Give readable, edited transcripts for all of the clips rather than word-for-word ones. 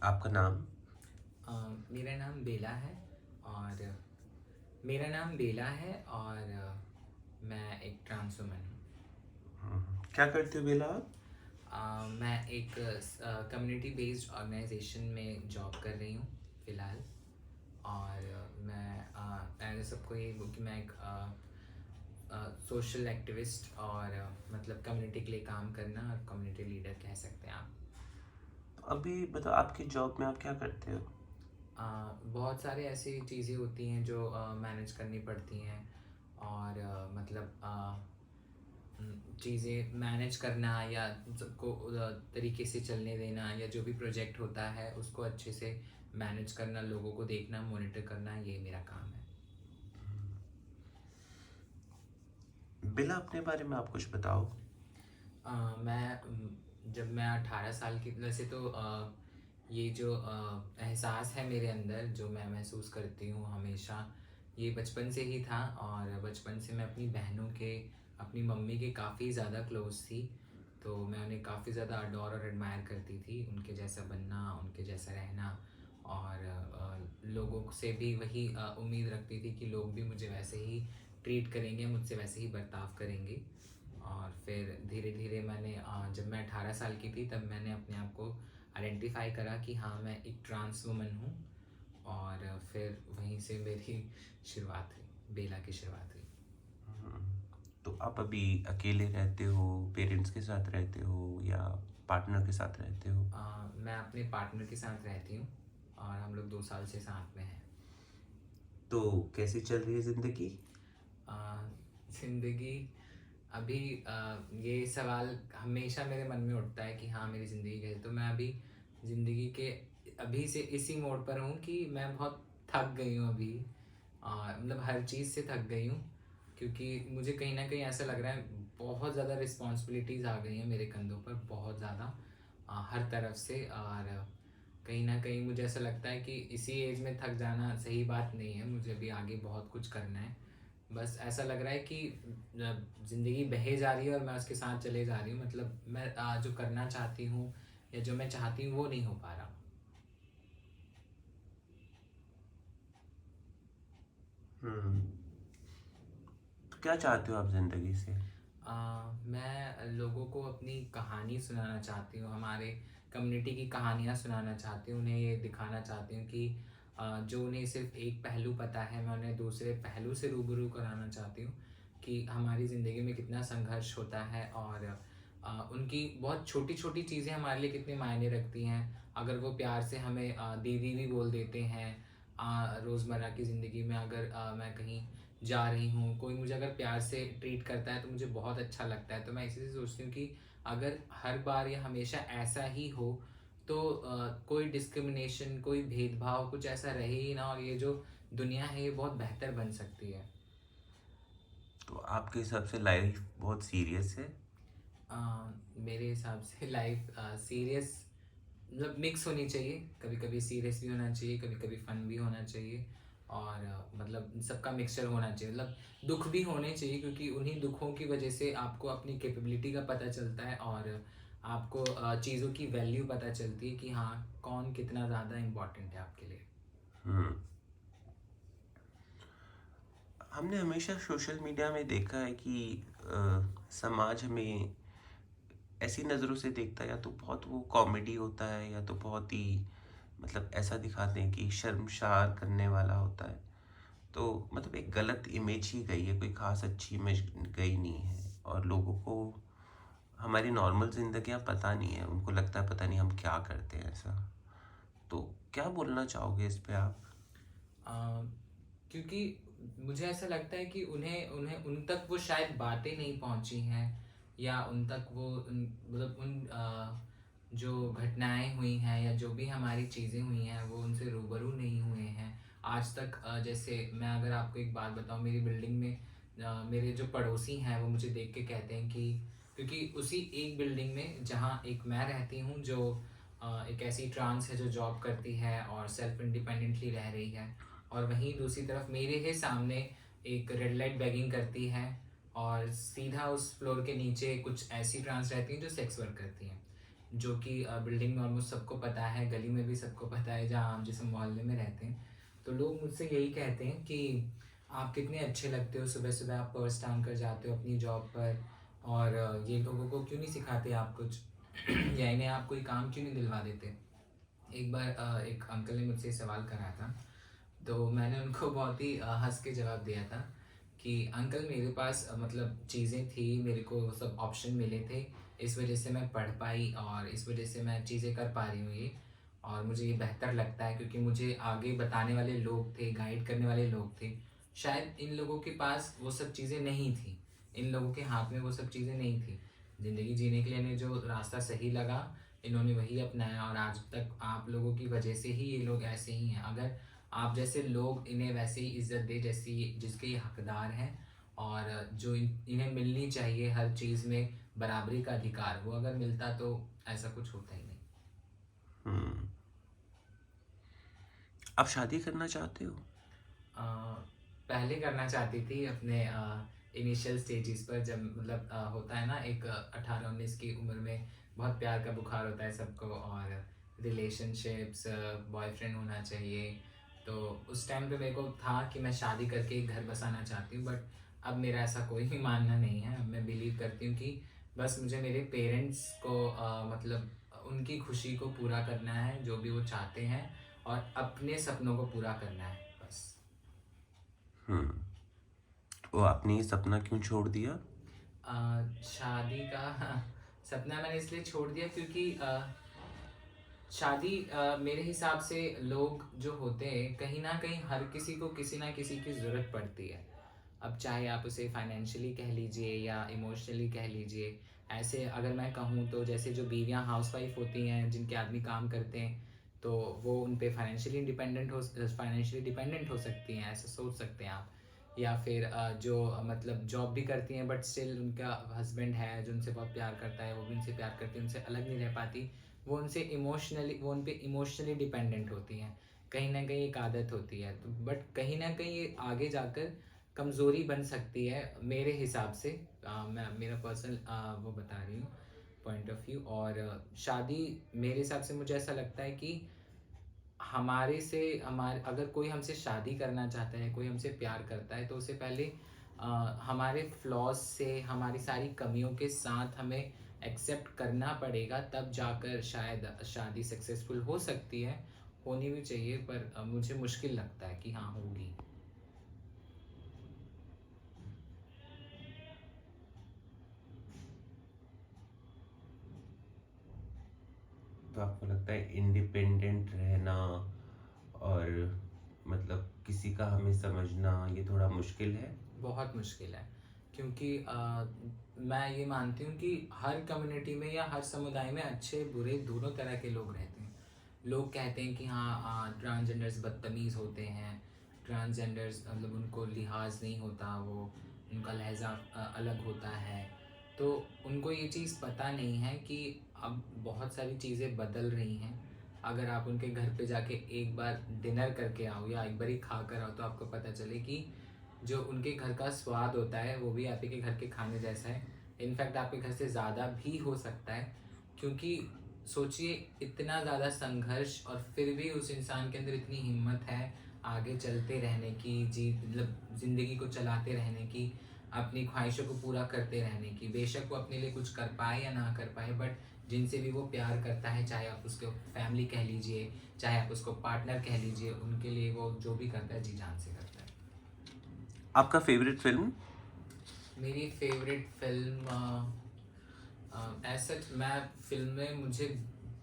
आपका नाम? अ, मेरा नाम बेला है और मेरा नाम बेला है और मैं एक ट्रांस वुमन हूँ। क्या करते हो बेला आप? मैं एक कम्युनिटी बेस्ड ऑर्गेनाइजेशन में जॉब कर रही हूँ फ़िलहाल। और मैं सबको ये बोल कि मैं एक सोशल एक्टिविस्ट और मतलब कम्युनिटी के लिए काम करना और कम्युनिटी लीडर कह सकते हैं आप। तो अभी बताओ, आपकी जॉब में आप क्या करते हो? बहुत सारे ऐसी चीज़ें होती हैं जो मैनेज करनी पड़ती हैं और चीज़ें मैनेज करना या सबको तरीके से चलने देना या जो भी प्रोजेक्ट होता है उसको अच्छे से मैनेज करना, लोगों को देखना, मॉनिटर करना, ये मेरा काम है। बेला, अपने बारे में आप कुछ बताओ। जब मैं 18 साल की, वैसे तो ये जो एहसास है मेरे अंदर जो मैं महसूस करती हूँ हमेशा, ये बचपन से ही था। और बचपन से मैं अपनी बहनों के, अपनी मम्मी के काफ़ी ज़्यादा क्लोज थी। तो मैं उन्हें काफ़ी ज़्यादा अडोर और एडमायर करती थी, उनके जैसा बनना, उनके जैसा रहना। और लोगों से भी वही उम्मीद रखती थी कि लोग भी मुझे वैसे ही ट्रीट करेंगे, मुझसे वैसे ही बर्ताव करेंगे। और फिर धीरे धीरे मैंने जब मैं 18 साल की थी तब मैंने अपने आप को आइडेंटिफाई करा कि हाँ, मैं एक ट्रांस वुमन हूँ। और फिर वहीं से मेरी शुरुआत हुई, बेला की शुरुआत हुई। तो आप अभी अकेले रहते हो, पेरेंट्स के साथ रहते हो या पार्टनर के साथ रहते हो? मैं अपने पार्टनर के साथ रहती हूँ और हम लोग 2 साल से साथ में हैं। तो कैसी चल रही है ज़िंदगी? अ, ज़िंदगी अभी ये सवाल हमेशा मेरे मन में उठता है कि हाँ, मेरी ज़िंदगी कैसे। तो मैं अभी ज़िंदगी के अभी से इसी मोड़ पर हूँ कि मैं बहुत थक गई हूँ अभी। मतलब हर चीज़ से थक गई हूँ, क्योंकि मुझे कहीं न कहीं ऐसा लग रहा है बहुत ज़्यादा रिस्पॉन्सिबिलिटीज़ आ गई हैं मेरे कंधों पर, बहुत ज़्यादा हर तरफ से। और कहीं न कहीं मुझे ऐसा लगता है कि इसी एज में थक जाना सही बात नहीं है, मुझे अभी आगे बहुत कुछ करना है। बस ऐसा लग रहा है कि ज़िंदगी बहे जा रही है और मैं उसके साथ चले जा रही हूँ। मतलब मैं जो करना चाहती हूँ या जो मैं चाहती हूँ वो नहीं हो पा रहा। हम्म। तो क्या चाहते हो आप ज़िंदगी से? अ, मैं लोगों को अपनी कहानी सुनाना चाहती हूँ, हमारे कम्युनिटी की कहानियाँ सुनाना चाहती हूँ, उन्हें ये दिखाना चाहती हूँ कि जो उन्हें सिर्फ एक पहलू पता है, मैं उन्हें दूसरे पहलू से रूबरू कराना चाहती हूँ कि हमारी ज़िंदगी में कितना संघर्ष होता है। और उनकी बहुत छोटी छोटी चीज़ें हमारे लिए कितने मायने रखती हैं। अगर वो प्यार से हमें दीदी भी बोल देते हैं, रोज़मर्रा की ज़िंदगी में अगर मैं कहीं जा रही हूँ, कोई मुझे अगर प्यार से ट्रीट करता है तो मुझे बहुत अच्छा लगता है। तो मैं इसी से सोचती हूँ कि अगर हर बार या हमेशा ऐसा ही हो तो कोई डिस्क्रिमिनेशन, कोई भेदभाव कुछ ऐसा रहे ही ना, और ये जो दुनिया है ये बहुत बेहतर बन सकती है। तो आपके हिसाब से लाइफ बहुत सीरियस है? अ, मेरे हिसाब से लाइफ सीरियस, मतलब मिक्स होनी चाहिए, कभी कभी सीरियस भी होना चाहिए, कभी कभी फन भी होना चाहिए। और मतलब सबका मिक्सचर होना चाहिए। मतलब दुख भी होने चाहिए, क्योंकि उन्हीं दुखों की वजह से आपको अपनी कैपेबिलिटी का पता चलता है और आपको चीज़ों की वैल्यू पता चलती है कि हाँ, कौन कितना ज़्यादा इम्पोर्टेंट है आपके लिए। हम्म। हमने हमेशा सोशल मीडिया में देखा है कि समाज हमें ऐसी नज़रों से देखता है, या तो बहुत वो कॉमेडी होता है या तो बहुत ही मतलब ऐसा दिखाते हैं कि शर्मशार करने वाला होता है। तो मतलब एक गलत इमेज ही गई है, कोई ख़ास अच्छी इमेज गई नहीं है। और लोगों को हमारी नॉर्मल ज़िंदगियाँ पता नहीं है, उनको लगता है पता नहीं हम क्या करते हैं ऐसा। तो क्या बोलना चाहोगे इस पे आप? अ, क्योंकि मुझे ऐसा लगता है कि उन्हें उन्हें उन तक वो शायद बातें नहीं पहुंची हैं, या उन तक वो मतलब उन जो घटनाएं हुई हैं या जो भी हमारी चीज़ें हुई हैं वो उनसे रूबरू नहीं हुए हैं आज तक। जैसे मैं अगर आपको एक बात बताऊं, मेरी बिल्डिंग में मेरे जो पड़ोसी हैं वो मुझे देख के कहते हैं कि, क्योंकि उसी एक बिल्डिंग में जहाँ एक मैं रहती हूँ, जो एक ऐसी ट्रांस है जो जॉब करती है और सेल्फ इंडिपेंडेंटली रह रही है, और वहीं दूसरी तरफ मेरे ही सामने एक रेड लाइट बैगिंग करती है, और सीधा उस फ्लोर के नीचे कुछ ऐसी ट्रांस रहती हैं जो सेक्स वर्क करती हैं, जो कि बिल्डिंग में ऑलमोस्ट सबको पता है, गली में भी सबको पता है, जहाँ हम जिस मोहल्ले में रहते हैं। तो लोग मुझसे यही कहते हैं कि आप कितने अच्छे लगते हो, सुबह सुबह आप पर्स टांग कर जाते हो अपनी जॉब पर, और ये लोगों को क्यों नहीं सिखाते आप कुछ या इन्हें आप कोई काम क्यों नहीं दिलवा देते। एक बार एक अंकल ने मुझसे सवाल करा था, तो मैंने उनको बहुत ही हंस के जवाब दिया था कि अंकल मेरे पास मतलब चीज़ें थी, मेरे को वो सब ऑप्शन मिले थे, इस वजह से मैं पढ़ पाई और इस वजह से मैं चीज़ें कर पा रही हूँ ये, और मुझे ये बेहतर लगता है क्योंकि मुझे आगे बताने वाले लोग थे, गाइड करने वाले लोग थे। शायद इन लोगों के पास वो सब चीज़ें नहीं थी, इन लोगों के हाथ में वो सब चीज़ें नहीं थी। ज़िंदगी जीने के लिए इन्हें जो रास्ता सही लगा, इन्होंने वही अपनाया, और आज तक आप लोगों की वजह से ही ये लोग ऐसे ही हैं। अगर आप जैसे लोग इन्हें वैसे ही इज्जत दे जैसी जिसके ये हकदार हैं, और जो इन्हें मिलनी चाहिए हर चीज़ में बराबरी का अधिकार, वो अगर मिलता तो ऐसा कुछ होता ही नहीं। हम्म। आप शादी करना चाहते हो? अ, पहले करना चाहती थी अपने इनिशियल स्टेजेस पर, जब मतलब होता है ना एक 18-19 की उम्र में बहुत प्यार का बुखार होता है सबको, और रिलेशनशिप्स, बॉयफ्रेंड होना चाहिए। तो उस टाइम पे मेरे को था कि मैं शादी करके एक घर बसाना चाहती हूँ, बट अब मेरा ऐसा कोई भी मानना नहीं है। अब मैं बिलीव करती हूँ कि बस मुझे मेरे पेरेंट्स को मतलब उनकी खुशी को पूरा करना है, जो भी वो चाहते हैं, और अपने सपनों को पूरा करना है बस। हम्म। वो आपने ये सपना क्यों छोड़ दिया? शादी का सपना मैंने इसलिए छोड़ दिया क्योंकि शादी मेरे हिसाब से लोग जो होते हैं कहीं ना कहीं हर किसी को किसी ना किसी की ज़रूरत पड़ती है। अब चाहे आप उसे फाइनेंशियली कह लीजिए या इमोशनली कह लीजिए। ऐसे अगर मैं कहूँ तो जैसे जो बीवियाँ हाउसवाइफ होती हैं जिनके आदमी काम करते हैं, तो वो उन पे फाइनेंशियली डिपेंडेंट हो सकती हैं, ऐसा सोच सकते हैं आप। या फिर जो मतलब जॉब भी करती हैं बट स्टिल उनका हस्बैंड है जो उनसे बहुत प्यार करता है, वो भी उनसे प्यार करती है, उनसे अलग नहीं रह पाती, वो उन पे इमोशनली डिपेंडेंट होती हैं। कहीं न कहीं एक आदत होती है, तो बट कहीं न कहीं ये आगे जाकर कमज़ोरी बन सकती है मेरे हिसाब से। मैं मेरा पर्सनल वो बता रही हूँ पॉइंट ऑफ व्यू। और शादी मेरे हिसाब से मुझे ऐसा लगता है कि हमारे अगर कोई हमसे शादी करना चाहता है, कोई हमसे प्यार करता है, तो उससे पहले अ, हमारे फ्लॉज़ से, हमारी सारी कमियों के साथ हमें एक्सेप्ट करना पड़ेगा, तब जाकर शायद शादी सक्सेसफुल हो सकती है। होनी भी चाहिए, पर मुझे मुश्किल लगता है कि हाँ, होगी। तो आपको लगता है इंडिपेंडेंट रहना और मतलब किसी का हमें समझना ये थोड़ा मुश्किल है? बहुत मुश्किल है क्योंकि मैं ये मानती हूँ कि हर कम्युनिटी में या हर समुदाय में अच्छे बुरे दोनों तरह के लोग रहते हैं। लोग कहते हैं कि हाँ, ट्रांसजेंडर्स बदतमीज़ होते हैं, ट्रांसजेंडर्स मतलब उनको लिहाज नहीं होता, वो उनका लहजा अलग होता है। तो उनको ये चीज़ पता नहीं है कि अब बहुत सारी चीज़ें बदल रही हैं। अगर आप उनके घर पे जाके एक बार डिनर करके आओ या एक बार ही खा कर आओ, तो आपको पता चले कि जो उनके घर का स्वाद होता है वो भी आप ही के घर के खाने जैसा है। इनफैक्ट आपके घर से ज़्यादा भी हो सकता है, क्योंकि सोचिए इतना ज़्यादा संघर्ष और फिर भी उस इंसान के अंदर इतनी हिम्मत है आगे चलते रहने की, जी मतलब ज़िंदगी को चलाते रहने की, अपनी ख्वाहिशों को पूरा करते रहने की। बेशक वो अपने लिए कुछ कर पाए या ना कर पाए, बट जिनसे भी वो प्यार करता है, चाहे आप उसको फैमिली कह लीजिए, चाहे आप उसको पार्टनर कह लीजिए, उनके लिए वो जो भी करता है जी जान से करता है। आपका फेवरेट फिल्म? मेरी फेवरेट फ़िल्म सच मैं फ़िल्में मुझे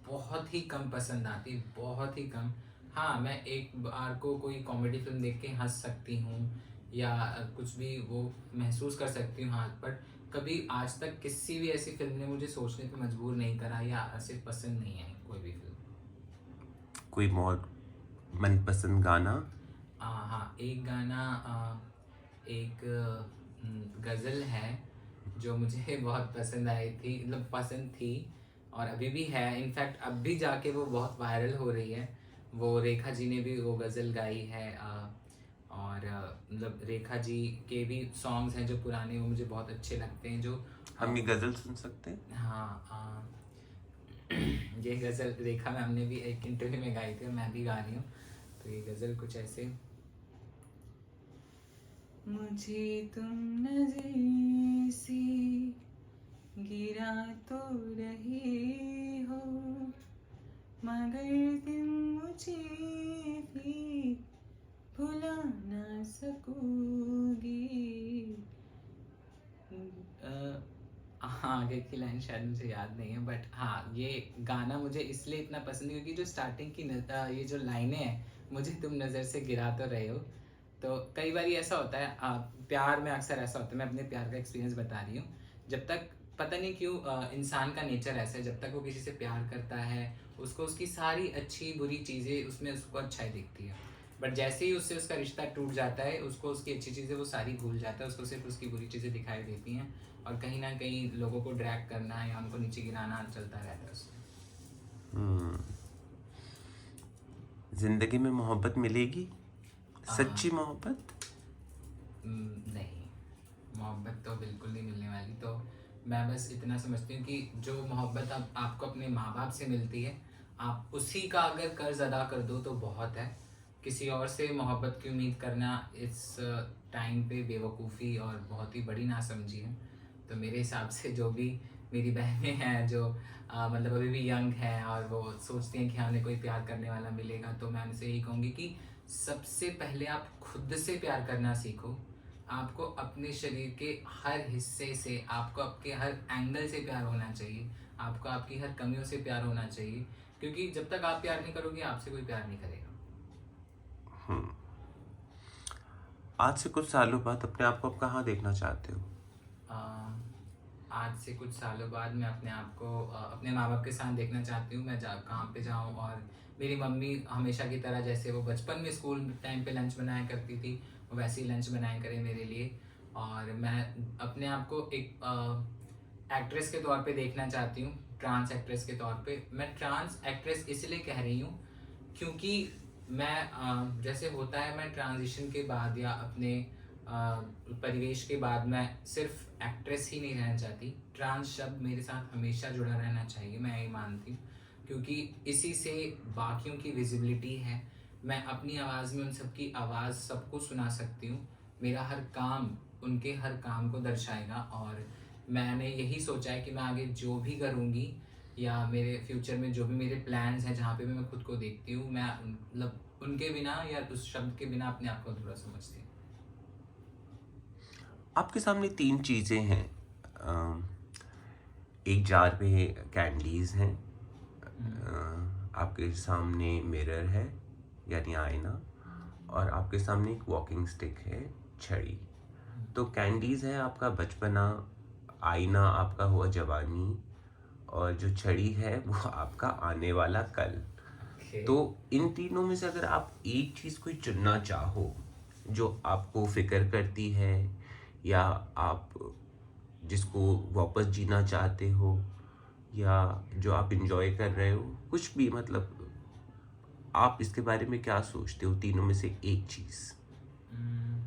बहुत ही कम पसंद आती, बहुत ही कम। हाँ, मैं एक बार को कोई कॉमेडी फ़िल्म देख के हँस सकती हूँ या कुछ भी वो महसूस कर सकती हूँ, हाँ, बट कभी आज तक किसी भी ऐसी फ़िल्म ने मुझे सोचने पे मजबूर नहीं करा या ऐसे पसंद नहीं आई कोई भी फ़िल्म। कोई बहुत मनपसंद गाना? हाँ, एक गाना एक गज़ल है जो मुझे बहुत पसंद आई थी, मतलब पसंद थी और अभी भी है। इनफैक्ट अब भी जाके वो बहुत वायरल हो रही है। वो रेखा जी ने भी वो गज़ल गाई है, और मतलब रेखा जी के भी सॉन्ग्स हैं जो पुराने, वो मुझे बहुत अच्छे लगते हैं। जो हम ये गज़ल सुन सकते हैं? हाँ, ये गज़ल रेखा मैम ने भी एक इंटरव्यू में गाई थी और मैं भी गा रही हूँ। तो ये गज़ल कुछ ऐसे: मुझे तुम नजर से गिरा तो रहे हो, मगर तुम मुझे भी भुला ना सकोगे। हाँ, आगे की लाइन शायद मुझे याद नहीं है, बट हाँ, ये गाना मुझे इसलिए इतना पसंद है क्योंकि जो स्टार्टिंग की ये जो लाइनें हैं, मुझे तुम नज़र से गिरा तो रहे हो। तो कई बार ऐसा होता है, प्यार में अक्सर ऐसा होता है, मैं अपने प्यार का एक्सपीरियंस बता रही हूँ। जब तक पता नहीं क्यों इंसान का नेचर ऐसा है, जब तक वो किसी से प्यार करता है, उसको उसकी सारी अच्छी बुरी चीज़ें उसमें उसको अच्छाई दिखती है। बट जैसे ही उससे उसका रिश्ता टूट जाता है, उसको उसकी अच्छी चीज़ें वो सारी भूल जाता है, उसको सिर्फ उसकी बुरी चीज़ें दिखाई देती हैं, और कहीं ना कहीं लोगों को ड्रैग करना या उनको नीचे गिराना चलता रहता है उसमें। हम्म, जिंदगी में मोहब्बत मिलेगी, सच्ची मोहब्बत? नहीं, मोहब्बत तो बिल्कुल नहीं मिलने वाली। तो मैं बस इतना समझती हूँ कि जो मोहब्बत आपको अपने माँ बाप से मिलती है, आप उसी का अगर कर्ज अदा कर दो तो बहुत है। किसी और से मोहब्बत की उम्मीद करना इस टाइम पे बेवकूफ़ी और बहुत ही बड़ी नासमझी है। तो मेरे हिसाब से जो भी मेरी बहनें हैं जो मतलब अभी भी यंग हैं और वो सोचती हैं कि हाँ, उन्हें कोई प्यार करने वाला मिलेगा, तो मैं उनसे यही कहूँगी कि सबसे पहले आप खुद से प्यार करना सीखो। आपको अपने शरीर के हर हिस्से से, आपको आपके हर एंगल से प्यार होना चाहिए, आपको आपकी हर कमियों से प्यार होना चाहिए, क्योंकि जब तक आप प्यार नहीं करोगे, आपसे कोई प्यार नहीं करेगा। हम्म, आज से कुछ सालों बाद अपने आप को आप कहाँ देखना चाहते हो? आज से कुछ सालों बाद मैं अपने आप को अपने माँ बाप के साथ देखना चाहती हूँ। मैं काम पे जाऊँ और मेरी मम्मी हमेशा की तरह, जैसे वो बचपन में स्कूल टाइम पे लंच बनाया करती थी, वो वैसे ही लंच बनाया करे मेरे लिए। और मैं अपने आप को एक एक्ट्रेस के तौर पे देखना चाहती हूँ, ट्रांस एक्ट्रेस के तौर पे। मैं ट्रांस एक्ट्रेस इसलिए कह रही हूँ क्योंकि मैं जैसे होता है, मैं ट्रांजिशन के बाद या अपने परिवेश के बाद मैं सिर्फ एक्ट्रेस ही नहीं रहना चाहती। ट्रांस शब्द मेरे साथ हमेशा जुड़ा रहना चाहिए, मैं यही मानती हूँ, क्योंकि इसी से बाकियों की विजिबिलिटी है। मैं अपनी आवाज़ में उन सबकी आवाज़ सबको सुना सकती हूँ। मेरा हर काम उनके हर काम को दर्शाएगा, और मैंने यही सोचा है कि मैं आगे जो भी करूँगी या मेरे फ्यूचर में जो भी मेरे प्लान्स हैं, जहाँ पे भी मैं खुद को देखती हूँ, मैं मतलब उनके बिना या उस शब्द के बिना अपने आप को अधूरा समझती हूँ। आपके सामने तीन चीज़ें हैं। अम, एक जार में कैंडीज़ हैं, आपके सामने मिरर है यानी आईना, और आपके सामने एक वॉकिंग स्टिक है, छड़ी। तो कैंडीज़ है आपका बचपना, आईना आपका हुआ जवानी, और जो छड़ी है वो आपका आने वाला कल। ओके। तो इन तीनों में से अगर आप एक चीज़ कोई चुनना चाहो जो आपको फिक्र करती है, या आप जिसको वापस जीना चाहते हो, या जो आप इंजॉय कर रहे हो, कुछ भी, मतलब आप इसके बारे में क्या सोचते हो, तीनों में से एक चीज़? हम्म,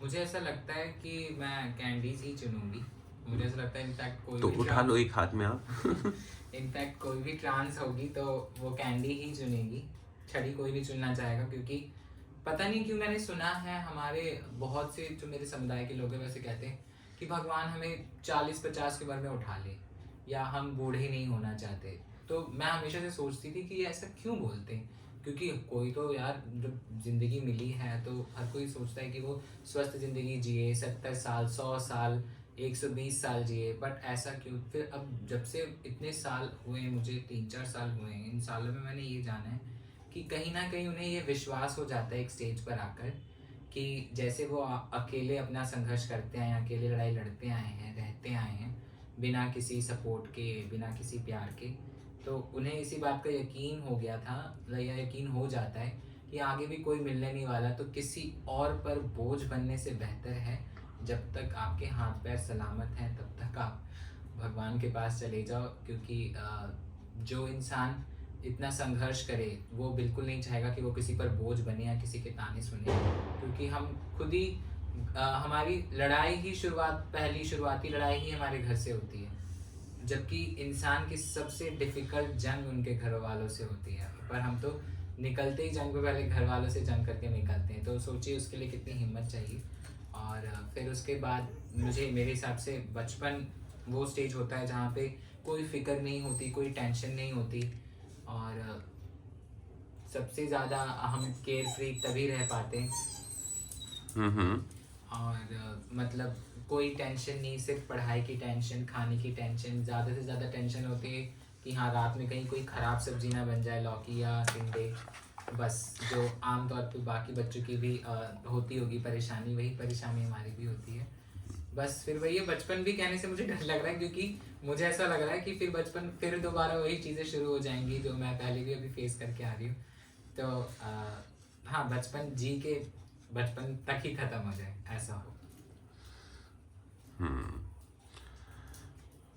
मुझे ऐसा लगता है कि मैं कैंडीज ही चुनूंगी। मुझे ऐसा लगता है इनफैक्ट कोई तो भी उठा लो ट्रांस एक हाथ में आप। इनफैक्ट कोई भी ट्रांस होगी तो वो कैंडी ही चुनेगी, छड़ी कोई नहीं चुनना चाहेगा। क्योंकि पता नहीं क्यों मैंने सुना है, हमारे बहुत से जो मेरे समुदाय के लोग हैं वैसे कहते हैं कि भगवान हमें 40-50 की उम्र में उठा ले, या हम बूढ़े नहीं होना चाहते। तो मैं हमेशा से सोचती थी कि ये ऐसा क्यों बोलते हैं, क्योंकि कोई तो यार जब जिंदगी मिली है तो हर कोई सोचता है कि वो स्वस्थ जिंदगी जिए, 70 साल, 100 साल, 120 साल जिए। बट ऐसा क्यों? फिर अब जब से इतने साल हुए हैं, मुझे 3-4 साल हुए हैं, इन सालों में मैंने ये जाना है कि कहीं ना कहीं उन्हें ये विश्वास हो जाता है एक स्टेज पर आकर कि जैसे वो अकेले अपना संघर्ष करते आए हैं, अकेले लड़ाई लड़ते आए हैं, रहते आए हैं, बिना किसी सपोर्ट के, बिना किसी प्यार के। तो उन्हें इसी बात का यकीन हो गया था, या यकीन हो जाता है कि आगे भी कोई मिलने नहीं वाला, तो किसी और पर बोझ बनने से बेहतर है जब तक आपके हाथ पैर सलामत हैं तब तक आप भगवान के पास चले जाओ। क्योंकि जो इंसान इतना संघर्ष करे, वो बिल्कुल नहीं चाहेगा कि वो किसी पर बोझ बने या किसी के ताने सुने, क्योंकि हम खुद ही हमारी लड़ाई ही शुरुआती लड़ाई ही हमारे घर से होती है, जबकि इंसान की सबसे डिफ़िकल्ट जंग उनके घर वालों से होती है, पर हम तो निकलते ही जंग पे पहले घर वालों से जंग करके निकलते हैं, तो सोचिए उसके लिए कितनी हिम्मत चाहिए। और फिर उसके बाद मुझे मेरे हिसाब से बचपन वो स्टेज होता है जहाँ पे कोई फ़िक्र नहीं होती, कोई टेंशन नहीं होती, और सबसे ज़्यादा हम केयर फ्री तभी रह पाते हैं। हम्म। और मतलब कोई टेंशन नहीं, सिर्फ पढ़ाई की टेंशन, खाने की टेंशन, ज़्यादा से ज़्यादा टेंशन होती है कि हाँ रात में कहीं कोई ख़राब सब्जी ना बन जाए, लौकी या टिंडे, बस जो आम तौर पे बाकी बच्चों की भी होती होगी परेशानी, वही परेशानी हमारी भी होती है। बस फिर वही है, बचपन भी कहने से मुझे डर लग रहा है, क्योंकि मुझे ऐसा लग रहा है कि फिर बचपन फिर दोबारा वही चीज़ें शुरू हो जाएंगी जो मैं पहले भी अभी फेस करके आ रही हूँ। तो हाँ, बचपन जी के बचपन तक ही ख़त्म हो जाए, ऐसा हो।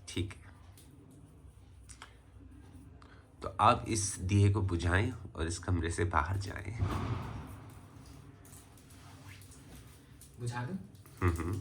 ठीक है, तो आप इस दिए को बुझाएं और इस कमरे से बाहर जाएं। बुझा दूँ? हम्म।